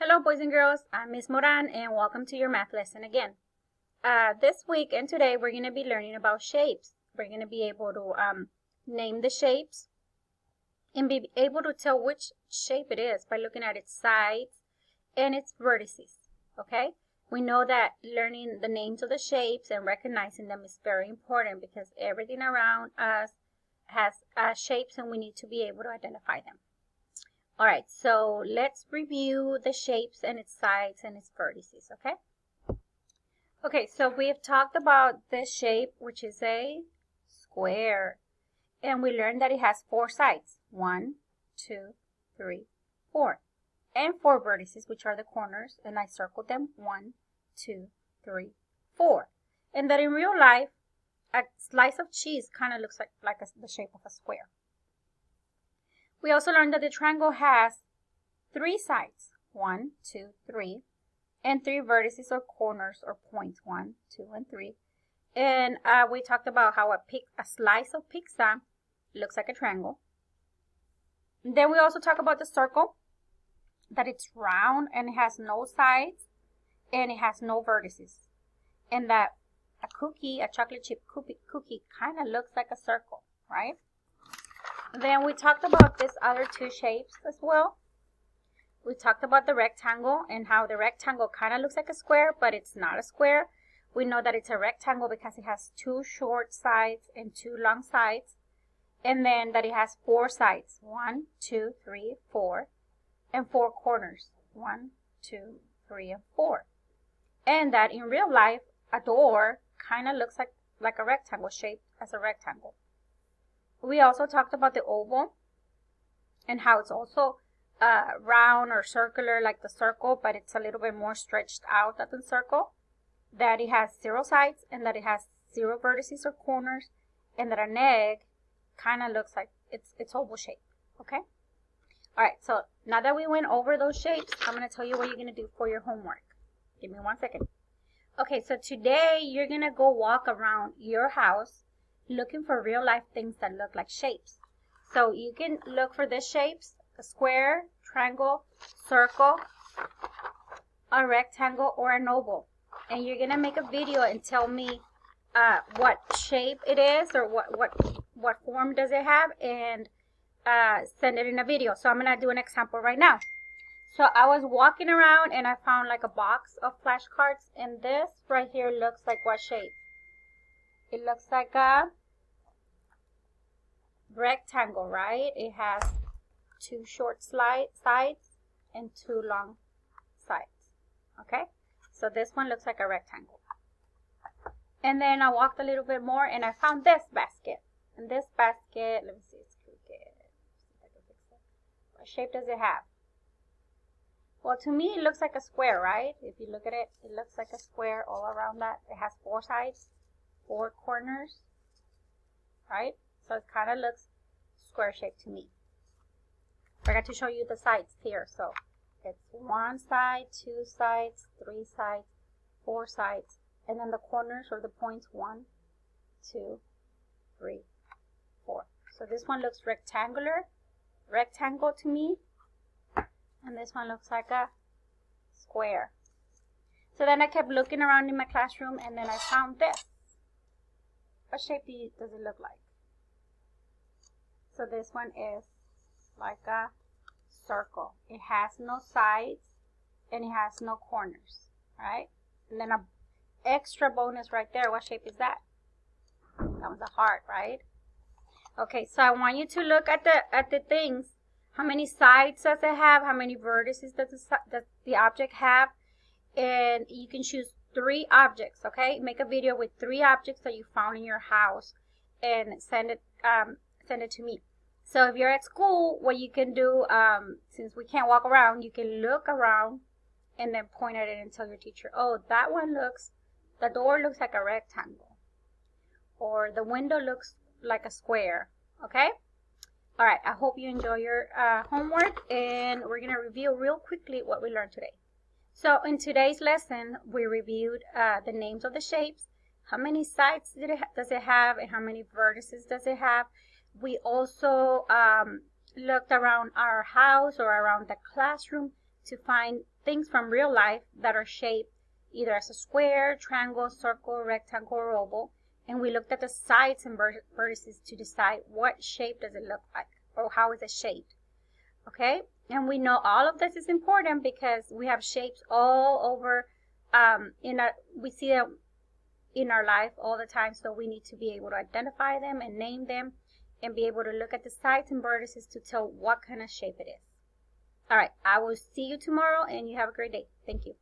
Hello boys and girls, I'm Miss Moran and welcome to your math lesson again. This week and today we're going to be learning about shapes. We're going to be able to name the shapes and be able to tell which shape it is by looking at its sides and its vertices, okay? We know that learning the names of the shapes and recognizing them is very important because everything around us has shapes and we need to be able to identify them. Alright, so let's review the shapes and its sides and its vertices, okay? Okay, so we have talked about this shape, which is a square. And we learned that it has 4 sides. 1, 2, 3, 4. And 4 vertices, which are the corners. And I circled them. 1, 2, 3, 4. And that in real life, a slice of cheese kind of looks like the shape of a square. We also learned that the triangle has 3 sides, 1, 2, 3, and 3 vertices or corners or points, 1, 2, and 3. And we talked about how a slice of pizza looks like a triangle. And then we also talked about the circle, that it's round and it has no sides and it has no vertices. And that a chocolate chip cookie kind of looks like a circle, right? Then we talked about these other 2 shapes as well. We talked about the rectangle and how the rectangle kind of looks like a square, but it's not a square. We know that it's a rectangle because it has 2 short sides and 2 long sides. And then that it has 4 sides, 1, 2, 3, 4, and 4 corners, 1, 2, 3, and 4. And that in real life, a door kind of looks like a rectangle, shaped as a rectangle. We also talked about the oval and how it's also round or circular like the circle, but it's a little bit more stretched out than the circle. That it has 0 sides and that it has 0 vertices or corners, and that an egg kind of looks like it's oval shape, okay? Alright, so now that we went over those shapes, I'm going to tell you what you're going to do for your homework. Give me 1 second. Okay, so today you're going to go walk around your house looking for real life things that look like shapes. So you can look for the shapes: a square, triangle, circle, a rectangle, or an oval. And you're gonna make a video and tell me what shape it is or what form does it have, and send it in a video. So I'm gonna do an example right now. So I was walking around and I found like a box of flashcards, and this right here looks like what shape? It looks like a rectangle, right? It has 2 short sides and 2 long sides, okay? So this one looks like a rectangle. And then I walked a little bit more and I found this basket. And this basket, let me see, it's crooked. What shape does it have? Well, to me it looks like a square, right? If you look at it, it looks like a square all around that. It has 4 sides, 4 corners, right? So it kind of looks square shaped to me. I forgot to show you the sides here. So it's 1 side, 2 sides, 3 sides, 4 sides, and then the corners or the points: 1, 2, 3, 4. So this one looks rectangle to me, and this one looks like a square. So then I kept looking around in my classroom, and then I found this. What shape does it look like? So this one is like a circle. It has no sides and it has no corners, right? And then a extra bonus right there. What shape is that? That was a heart, right? Okay, so I want you to look at the things. How many sides does it have? How many vertices does the object have? And you can choose 3 objects, okay? Make a video with 3 objects that you found in your house and send it to me. So if you're at school, what you can do, since we can't walk around, you can look around and then point at it and tell your teacher, oh, the door looks like a rectangle, or the window looks like a square, okay? All right, I hope you enjoy your homework, and we're going to review real quickly what we learned today. So in today's lesson, we reviewed the names of the shapes, how many sides does it have, and how many vertices does it have. We also looked around our house or around the classroom to find things from real life that are shaped either as a square, triangle, circle, rectangle, or oval. And we looked at the sides and vertices to decide what shape does it look like or how is it shaped. Okay, and we know all of this is important because we have shapes all over we see them in our life all the time, so we need to be able to identify them and name them and be able to look at the sides and vertices to tell what kind of shape it is. All right, I will see you tomorrow and you have a great day. Thank you.